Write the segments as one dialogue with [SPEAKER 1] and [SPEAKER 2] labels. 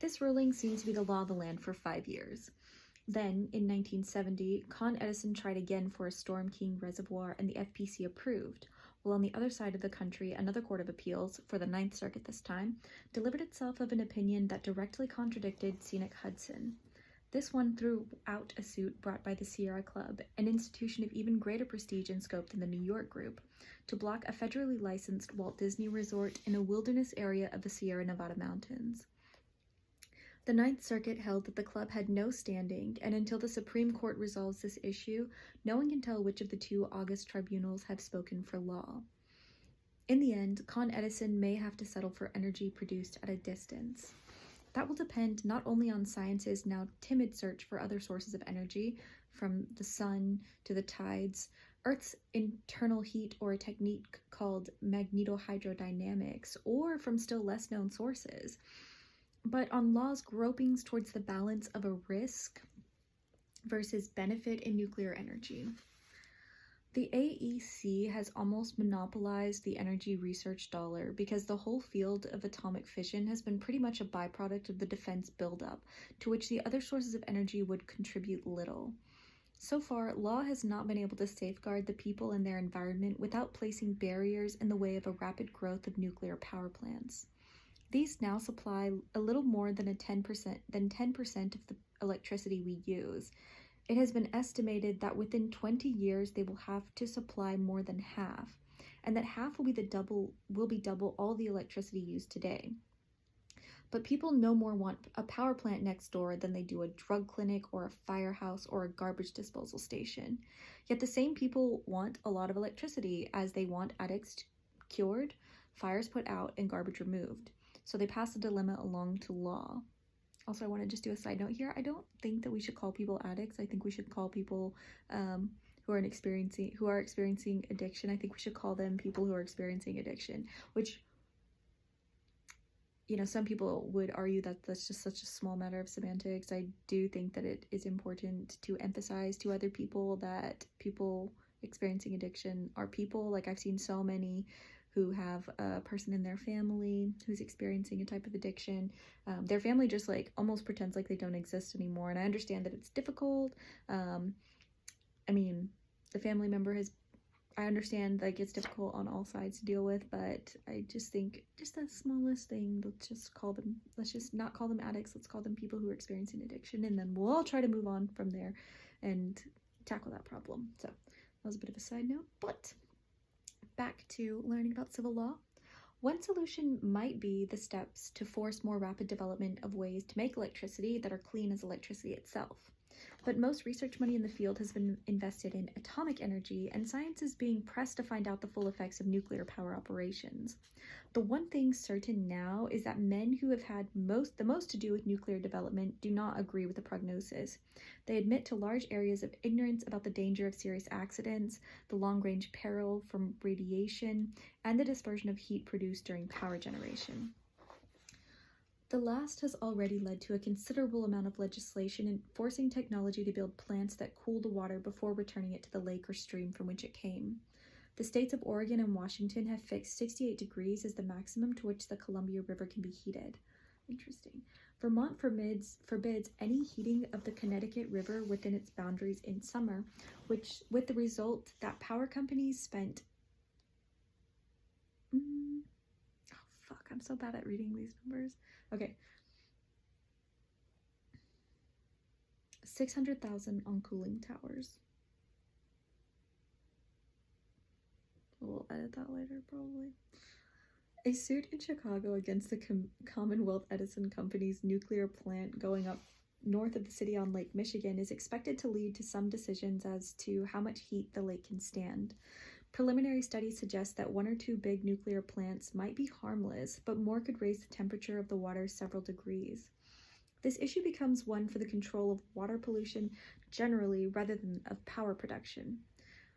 [SPEAKER 1] This ruling seemed to be the law of the land for 5 years. Then, in 1970, Con Edison tried again for a Storm King reservoir and the FPC approved, while on the other side of the country, another court of appeals, for the Ninth Circuit this time, delivered itself of an opinion that directly contradicted Scenic Hudson. This one threw out a suit brought by the Sierra Club, an institution of even greater prestige and scope than the New York group, to block a federally licensed Walt Disney resort in a wilderness area of the Sierra Nevada mountains. The Ninth Circuit held that the club had no standing, and until the Supreme Court resolves this issue, no one can tell which of the two august tribunals have spoken for law. In the end, Con Edison may have to settle for energy produced at a distance. That will depend not only on science's now timid search for other sources of energy, from the sun to the tides, Earth's internal heat, or a technique called magnetohydrodynamics, or from still less known sources, but on law's gropings towards the balance of a risk versus benefit in nuclear energy. The AEC has almost monopolized the energy research dollar because the whole field of atomic fission has been pretty much a byproduct of the defense buildup, to which the other sources of energy would contribute little. So far, law has not been able to safeguard the people and their environment without placing barriers in the way of a rapid growth of nuclear power plants. These now supply a little more than 10% of the electricity we use. It has been estimated that within 20 years they will have to supply more than half, and that half will be double all the electricity used today. But people no more want a power plant next door than they do a drug clinic or a firehouse or a garbage disposal station. Yet the same people want a lot of electricity, as they want addicts cured, fires put out, and garbage removed. So they pass the dilemma along to law. Also, I want to just do a side note here. I don't think that we should call people addicts. I think we should call people who are experiencing addiction. I think we should call them people who are experiencing addiction, which, some people would argue that that's just such a small matter of semantics. I do think that it is important to emphasize to other people that people experiencing addiction are people. Like, I've seen so many who have a person in their family who's experiencing a type of addiction. Their family just almost pretends like they don't exist anymore. And I understand that it's difficult. The family member I understand it's difficult on all sides to deal with, but I just think just the smallest thing, let's just not call them addicts. Let's call them people who are experiencing addiction. And then we'll all try to move on from there and tackle that problem. So that was a bit of a side note, but back to learning about civil law. One solution might be the steps to force more rapid development of ways to make electricity that are clean as electricity itself. But most research money in the field has been invested in atomic energy, and science is being pressed to find out the full effects of nuclear power operations. The one thing certain now is that men who have had the most to do with nuclear development do not agree with the prognosis. They admit to large areas of ignorance about the danger of serious accidents, the long-range peril from radiation, and the dispersion of heat produced during power generation. The last has already led to a considerable amount of legislation enforcing technology to build plants that cool the water before returning it to the lake or stream from which it came. The states of Oregon and Washington have fixed 68 degrees as the maximum to which the Columbia River can be heated. Interesting. Vermont forbids any heating of the Connecticut River within its boundaries in summer, with the result that power companies spent I'm so bad at reading these numbers. Okay. $600,000 on cooling towers. We'll edit that later, probably. A suit in Chicago against the Commonwealth Edison Company's nuclear plant going up north of the city on Lake Michigan is expected to lead to some decisions as to how much heat the lake can stand. Preliminary studies suggest that one or two big nuclear plants might be harmless, but more could raise the temperature of the water several degrees. This issue becomes one for the control of water pollution generally rather than of power production.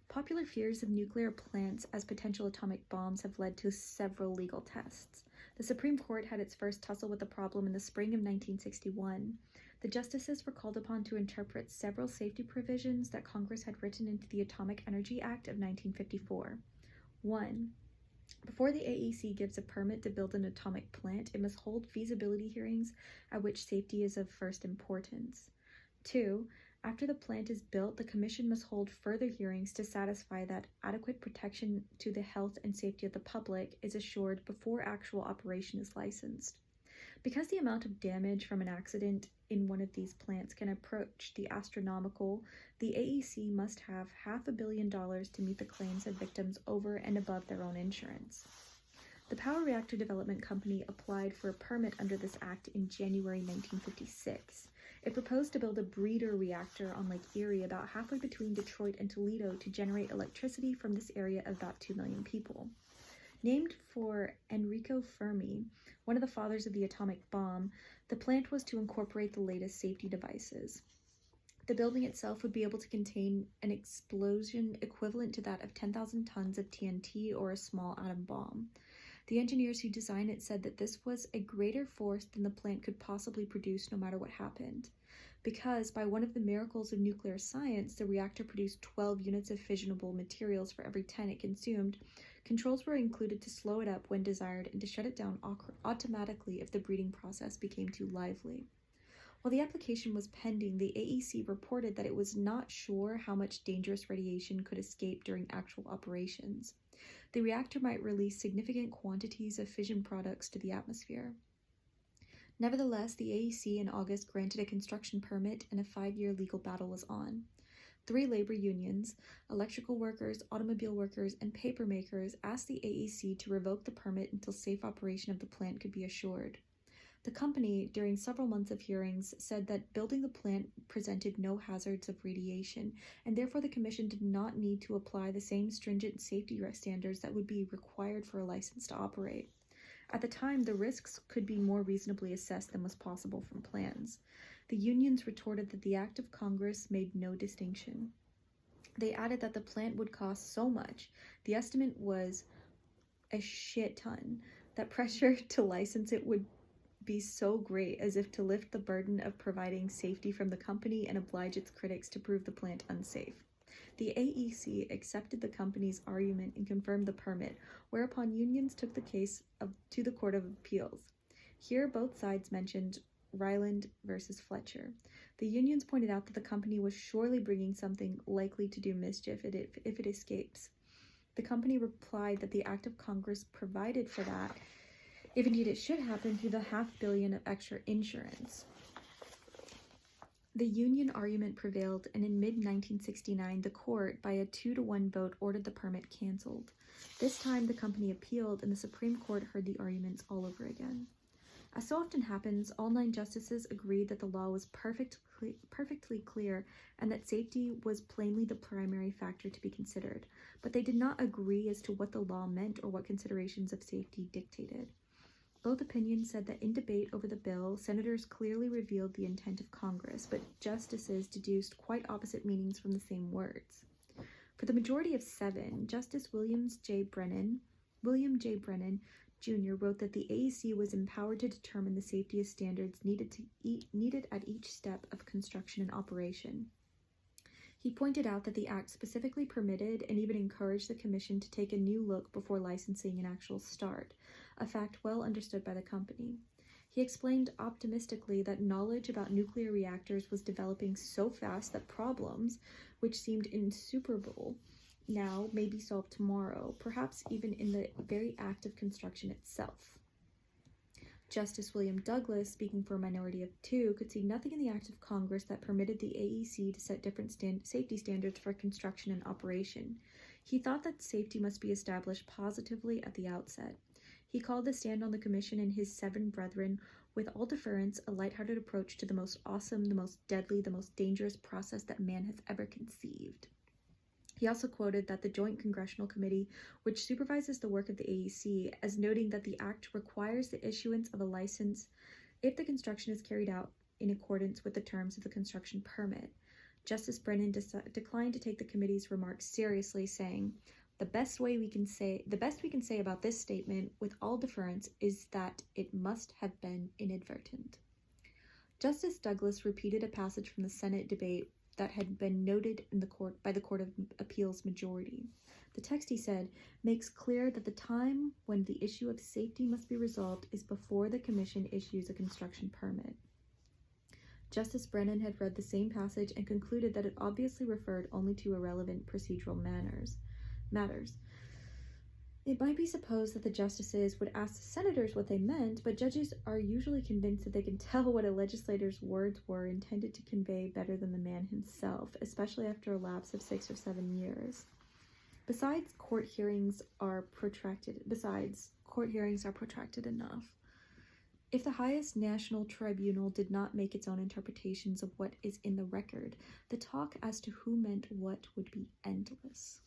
[SPEAKER 1] Popular fears of nuclear plants as potential atomic bombs have led to several legal tests. The Supreme Court had its first tussle with the problem in the spring of 1961. The justices were called upon to interpret several safety provisions that Congress had written into the Atomic Energy Act of 1954. 1. Before the AEC gives a permit to build an atomic plant, it must hold feasibility hearings at which safety is of first importance. 2. After the plant is built, the Commission must hold further hearings to satisfy that adequate protection to the health and safety of the public is assured before actual operation is licensed. Because the amount of damage from an accident in one of these plants can approach the astronomical, the AEC must have $500 million to meet the claims of victims over and above their own insurance. The Power Reactor Development Company applied for a permit under this act in January 1956. It proposed to build a breeder reactor on Lake Erie about halfway between Detroit and Toledo to generate electricity from this area of about 2 million people. Named for Enrico Fermi, one of the fathers of the atomic bomb, the plant was to incorporate the latest safety devices. The building itself would be able to contain an explosion equivalent to that of 10,000 tons of TNT or a small atom bomb. The engineers who designed it said that this was a greater force than the plant could possibly produce no matter what happened. Because, by one of the miracles of nuclear science, the reactor produced 12 units of fissionable materials for every 10 it consumed, controls were included to slow it up when desired and to shut it down automatically if the breeding process became too lively. While the application was pending, the AEC reported that it was not sure how much dangerous radiation could escape during actual operations. The reactor might release significant quantities of fission products to the atmosphere. Nevertheless, the AEC in August granted a construction permit and a 5-year legal battle was on. 3 labor unions, electrical workers, automobile workers, and paper makers asked the AEC to revoke the permit until safe operation of the plant could be assured. The company, during several months of hearings, said that building the plant presented no hazards of radiation, and therefore the Commission did not need to apply the same stringent safety standards that would be required for a license to operate. At the time, the risks could be more reasonably assessed than was possible from plans. The unions retorted that the Act of Congress made no distinction. They added that the plant would cost so much, the estimate was a shit ton, that pressure to license it would be so great as if to lift the burden of providing safety from the company and oblige its critics to prove the plant unsafe. The AEC accepted the company's argument and confirmed the permit, whereupon unions took the case to the Court of Appeals. Here, both sides mentioned Ryland versus Fletcher. The unions pointed out that the company was surely bringing something likely to do mischief if it escapes. The company replied that the Act of Congress provided for that, if indeed it should happen, through the $500 million of extra insurance. The union argument prevailed, and in mid-1969, the court, by a 2-to-1 vote, ordered the permit canceled. This time, the company appealed, and the Supreme Court heard the arguments all over again. As so often happens, all 9 justices agreed that the law was perfectly clear and that safety was plainly the primary factor to be considered, but they did not agree as to what the law meant or what considerations of safety dictated. Both opinions said that in debate over the bill, senators clearly revealed the intent of Congress, but justices deduced quite opposite meanings from the same words. For the majority of 7, Justice William J. Brennan Jr. wrote that the AEC was empowered to determine the safety standards needed at each step of construction and operation. He pointed out that the Act specifically permitted and even encouraged the Commission to take a new look before licensing an actual start, a fact well understood by the company. He explained optimistically that knowledge about nuclear reactors was developing so fast that problems, which seemed insuperable now, may be solved tomorrow, perhaps even in the very act of construction itself. Justice William Douglas, speaking for a minority of 2, could see nothing in the Act of Congress that permitted the AEC to set different safety standards for construction and operation. He thought that safety must be established positively at the outset. He called the stand on the Commission and his 7 brethren, with all deference, a lighthearted approach to the most awesome, the most deadly, the most dangerous process that man has ever conceived. He also quoted that the Joint Congressional Committee, which supervises the work of the AEC, as noting that the Act requires the issuance of a license if the construction is carried out in accordance with the terms of the construction permit. Justice Brennan declined to take the committee's remarks seriously, saying, the best we can say about this statement, with all deference, is that it must have been inadvertent." Justice Douglas repeated a passage from the Senate debate that had been noted in the court by the Court of Appeals majority. The text, he said, makes clear that the time when the issue of safety must be resolved is before the Commission issues a construction permit. Justice Brennan had read the same passage and concluded that it obviously referred only to irrelevant procedural matters. It might be supposed that the justices would ask the senators what they meant, but judges are usually convinced that they can tell what a legislator's words were intended to convey better than the man himself, especially after a lapse of 6 or 7 years. Besides, court hearings are protracted enough. If the highest national tribunal did not make its own interpretations of what is in the record, the talk as to who meant what would be endless.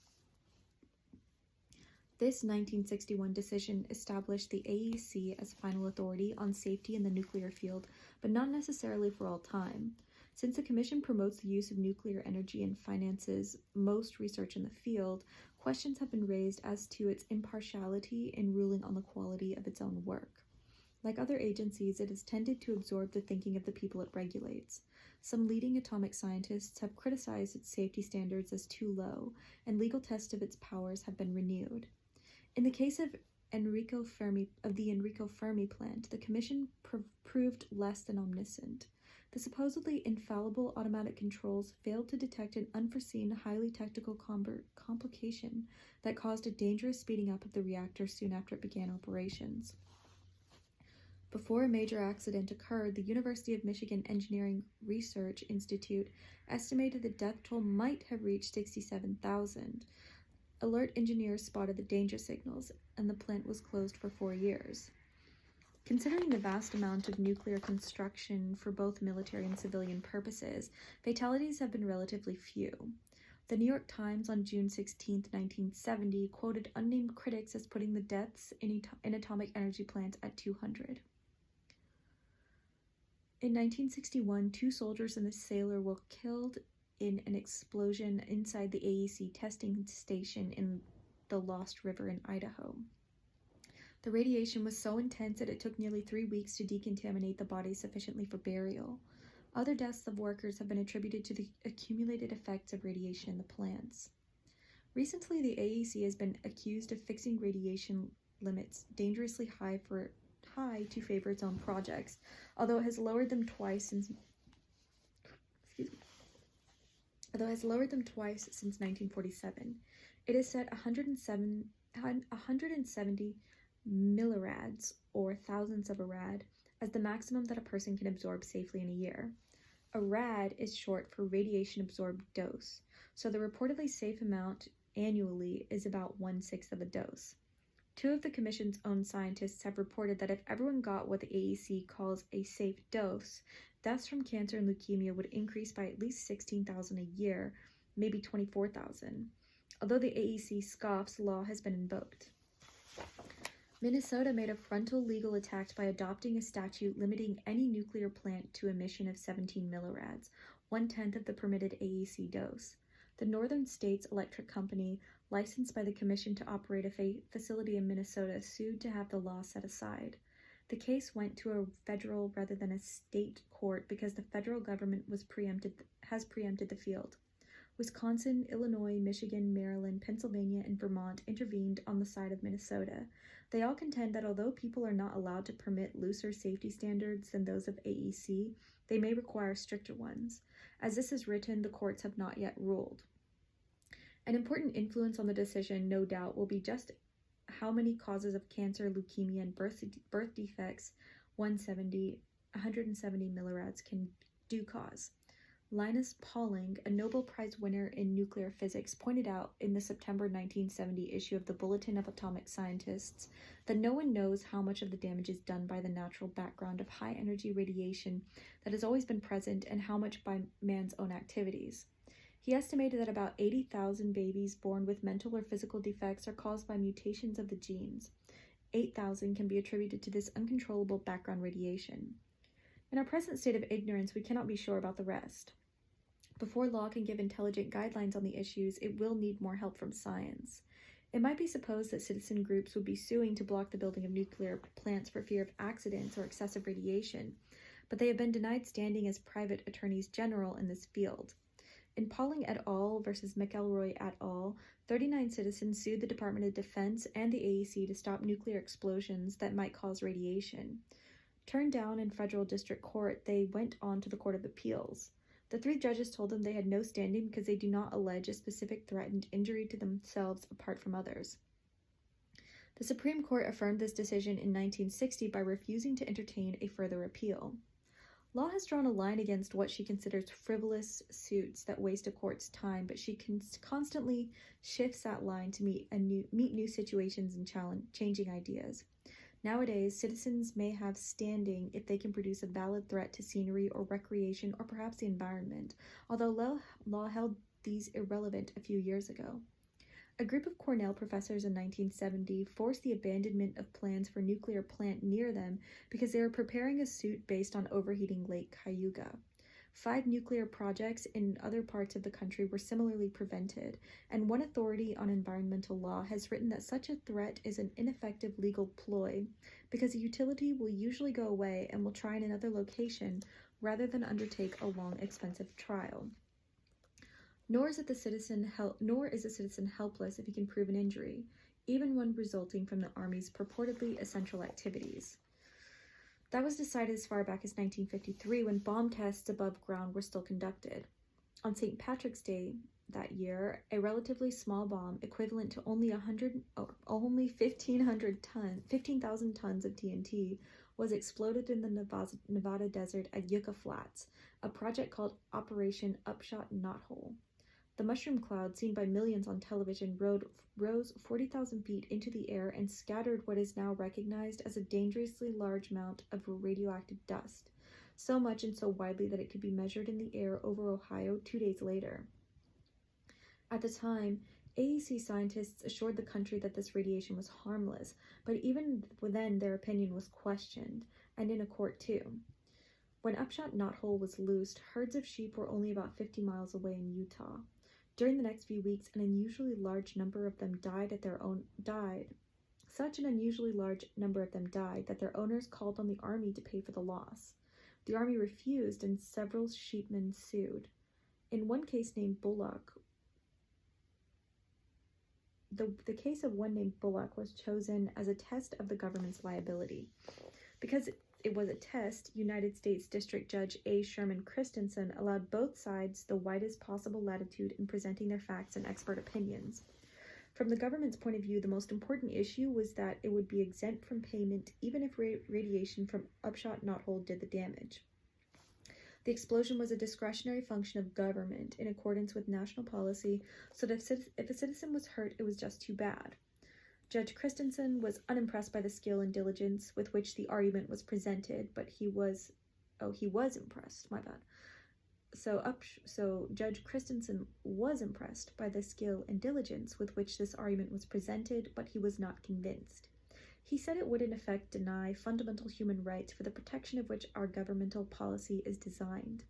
[SPEAKER 1] This 1961 decision established the AEC as final authority on safety in the nuclear field, but not necessarily for all time. Since the Commission promotes the use of nuclear energy and finances most research in the field, questions have been raised as to its impartiality in ruling on the quality of its own work. Like other agencies, it has tended to absorb the thinking of the people it regulates. Some leading atomic scientists have criticized its safety standards as too low, and legal tests of its powers have been renewed. In the case of the Enrico Fermi plant, the Commission proved less than omniscient. The supposedly infallible automatic controls failed to detect an unforeseen, highly technical complication that caused a dangerous speeding up of the reactor soon after it began operations. Before a major accident occurred, the University of Michigan Engineering Research Institute estimated the death toll might have reached 67,000. Alert engineers spotted the danger signals, and the plant was closed for 4 years. Considering the vast amount of nuclear construction for both military and civilian purposes, fatalities have been relatively few. The New York Times on June 16, 1970, quoted unnamed critics as putting the deaths in atomic energy plants at 200. In 1961, 2 soldiers and a sailor were killed in an explosion inside the AEC testing station in the Lost River in Idaho. The radiation was so intense that it took nearly 3 weeks to decontaminate the bodies sufficiently for burial. Other deaths of workers have been attributed to the accumulated effects of radiation in the plants. Recently, the AEC has been accused of fixing radiation limits dangerously high to favor its own projects, although it has lowered them twice since 1947. It has set 170 millirads, or thousandths of a rad, as the maximum that a person can absorb safely in a year. A rad is short for radiation absorbed dose, so the reportedly safe amount annually is about 1/6 of a dose. 2 of the Commission's own scientists have reported that if everyone got what the AEC calls a safe dose, deaths from cancer and leukemia would increase by at least 16,000 a year, maybe 24,000. Although the AEC scoffs, the law has been invoked. Minnesota made a frontal legal attack by adopting a statute limiting any nuclear plant to emission of 17 millirads, 1/10 of the permitted AEC dose. The Northern States Electric Company, licensed by the Commission to operate a facility in Minnesota, sued to have the law set aside. The case went to a federal rather than a state court because the federal government has preempted the field. Wisconsin, Illinois, Michigan, Maryland, Pennsylvania, and Vermont intervened on the side of Minnesota. They all contend that although people are not allowed to permit looser safety standards than those of AEC, they may require stricter ones. As this is written, the courts have not yet ruled. An important influence on the decision, no doubt, will be just how many causes of cancer, leukemia, and birth defects 170 millirads can cause. Linus Pauling, a Nobel Prize winner in nuclear physics, pointed out in the September 1970 issue of the Bulletin of Atomic Scientists that no one knows how much of the damage is done by the natural background of high-energy radiation that has always been present and how much by man's own activities. He estimated that about 80,000 babies born with mental or physical defects are caused by mutations of the genes. 8,000 can be attributed to this uncontrollable background radiation. In our present state of ignorance, we cannot be sure about the rest. Before law can give intelligent guidelines on the issues, it will need more help from science. It might be supposed that citizen groups would be suing to block the building of nuclear plants for fear of accidents or excessive radiation, but they have been denied standing as private attorneys general in this field. In Pauling et al. Versus McElroy et al., 39 citizens sued the Department of Defense and the AEC to stop nuclear explosions that might cause radiation. Turned down in federal district court, they went on to the Court of Appeals. The 3 judges told them they had no standing because they do not allege a specific threatened injury to themselves apart from others. The Supreme Court affirmed this decision in 1960 by refusing to entertain a further appeal. Law has drawn a line against what she considers frivolous suits that waste a court's time, but she constantly shifts that line to meet new situations and changing ideas. Nowadays, citizens may have standing if they can produce a valid threat to scenery or recreation or perhaps the environment, although law held these irrelevant a few years ago. A group of Cornell professors in 1970 forced the abandonment of plans for a nuclear plant near them because they were preparing a suit based on overheating Lake Cayuga. 5 nuclear projects in other parts of the country were similarly prevented, and one authority on environmental law has written that such a threat is an ineffective legal ploy because a utility will usually go away and will try in another location rather than undertake a long, expensive trial. Nor is a citizen helpless if he can prove an injury, even one resulting from the Army's purportedly essential activities. That was decided as far back as 1953 when bomb tests above ground were still conducted. On St. Patrick's Day that year, a relatively small bomb equivalent to only 15,000 tons of TNT was exploded in the Nevada desert at Yucca Flats, a project called Operation Upshot Knothole. The mushroom cloud, seen by millions on television, rose 40,000 feet into the air and scattered what is now recognized as a dangerously large amount of radioactive dust, so much and so widely that it could be measured in the air over Ohio 2 days later. At the time, AEC scientists assured the country that this radiation was harmless, but even then their opinion was questioned, and in a court too. When Upshot Knothole was loosed, herds of sheep were only about 50 miles away in Utah. During the next few weeks, an unusually large number of them died. Such an unusually large number of them died that their owners called on the Army to pay for the loss. The Army refused, and several sheepmen sued. In one case named Bullock, the case of one named Bullock was chosen as a test of the government's liability. Because it was a test, United States District Judge A. Sherman Christensen allowed both sides the widest possible latitude in presenting their facts and expert opinions. From the government's point of view, the most important issue was that it would be exempt from payment even if radiation from Upshot Knothole did the damage. The explosion was a discretionary function of government in accordance with national policy, so that if a citizen was hurt, it was just too bad. Judge Christensen was unimpressed by the skill and diligence with which the argument was presented, but he was impressed, my bad. So Judge Christensen was impressed by the skill and diligence with which this argument was presented, but he was not convinced. He said it would in effect deny fundamental human rights for the protection of which our governmental policy is designed.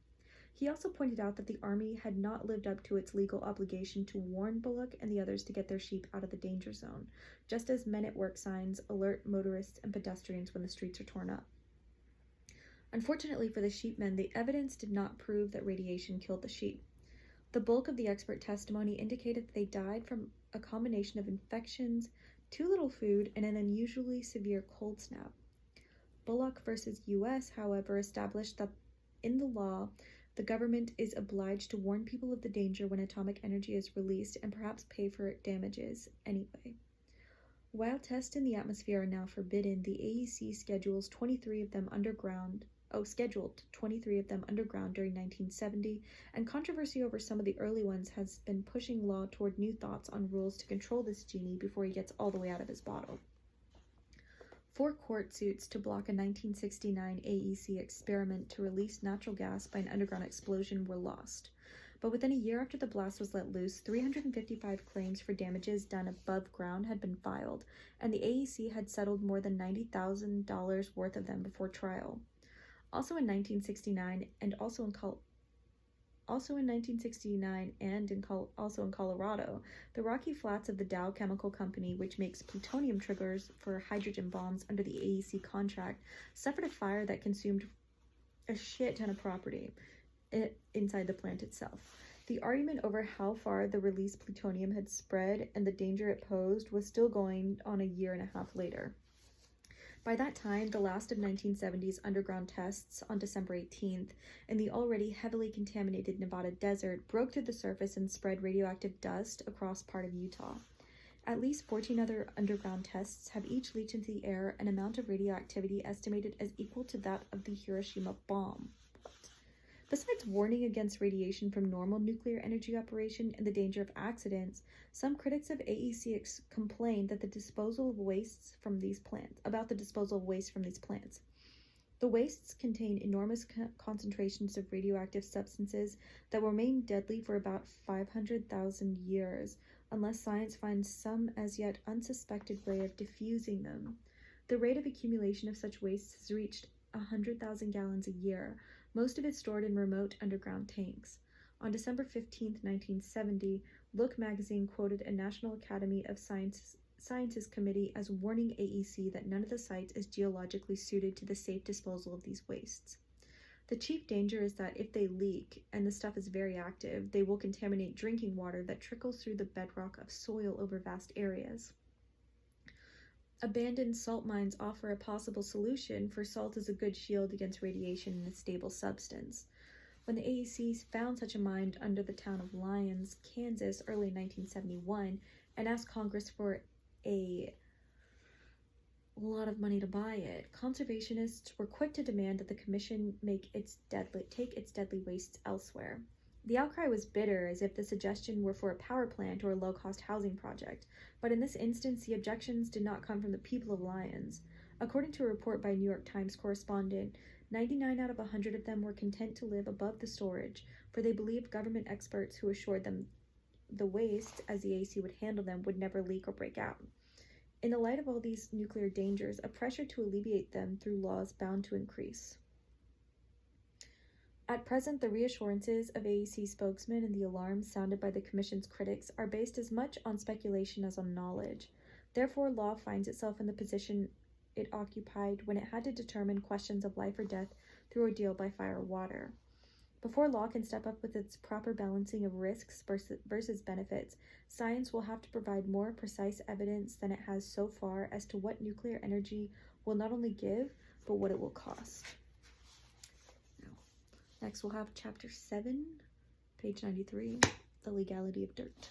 [SPEAKER 1] He also pointed out that the Army had not lived up to its legal obligation to warn Bullock and the others to get their sheep out of the danger zone, just as men-at-work signs alert motorists and pedestrians when the streets are torn up. Unfortunately for the sheepmen, the evidence did not prove that radiation killed the sheep. The bulk of the expert testimony indicated that they died from a combination of infections, too little food, and an unusually severe cold snap. Bullock versus U.S., however, established that in the law, the government is obliged to warn people of the danger when atomic energy is released and perhaps pay for damages anyway. While tests in the atmosphere are now forbidden, the AEC scheduled 23 of them underground during 1970, and controversy over some of the early ones has been pushing law toward new thoughts on rules to control this genie before he gets all the way out of his bottle. 4 court suits to block a 1969 AEC experiment to release natural gas by an underground explosion were lost. But within a year after the blast was let loose, 355 claims for damages done above ground had been filed, and the AEC had settled more than $90,000 worth of them before trial. Also in 1969 in Colorado, the Rocky Flats of the Dow Chemical Company, which makes plutonium triggers for hydrogen bombs under the AEC contract, suffered a fire that consumed a shit ton of property inside the plant itself. The argument over how far the released plutonium had spread and the danger it posed was still going on a year and a half later. By that time, the last of 1970's underground tests on December 18th in the already heavily contaminated Nevada desert broke through the surface and spread radioactive dust across part of Utah. At least 14 other underground tests have each leaked into the air an amount of radioactivity estimated as equal to that of the Hiroshima bomb. Besides warning against radiation from normal nuclear energy operation and the danger of accidents, some critics of AEC complained that the disposal of wastes from these plants. The wastes contain enormous concentrations of radioactive substances that will remain deadly for about 500,000 years, unless science finds some as yet unsuspected way of diffusing them. The rate of accumulation of such wastes has reached 100,000 gallons a year, most of it stored in remote underground tanks. On December 15, 1970, Look magazine quoted a National Academy of Sciences committee as warning AEC that none of the sites is geologically suited to the safe disposal of these wastes. The chief danger is that if they leak, and the stuff is very active, they will contaminate drinking water that trickles through the bedrock of soil over vast areas. Abandoned salt mines offer a possible solution, for salt is a good shield against radiation and a stable substance. When the AEC found such a mine under the town of Lyons, Kansas, early 1971, and asked Congress for a lot of money to buy it, conservationists were quick to demand that the commission take its deadly wastes elsewhere. The outcry was bitter, as if the suggestion were for a power plant or a low-cost housing project, but in this instance the objections did not come from the people of Lyons. According to a report by New York Times correspondent, 99 out of 100 of them were content to live above the storage, for they believed government experts who assured them the waste, as the AEC would handle them, would never leak or break out. In the light of all these nuclear dangers, a pressure to alleviate them through law is bound to increase. At present, the reassurances of AEC spokesmen and the alarms sounded by the Commission's critics are based as much on speculation as on knowledge. Therefore, law finds itself in the position it occupied when it had to determine questions of life or death through ordeal by fire or water. Before law can step up with its proper balancing of risks versus benefits, science will have to provide more precise evidence than it has so far as to what nuclear energy will not only give, but what it will cost. Next, we'll have Chapter 7, page 93, The Legality of Dirt.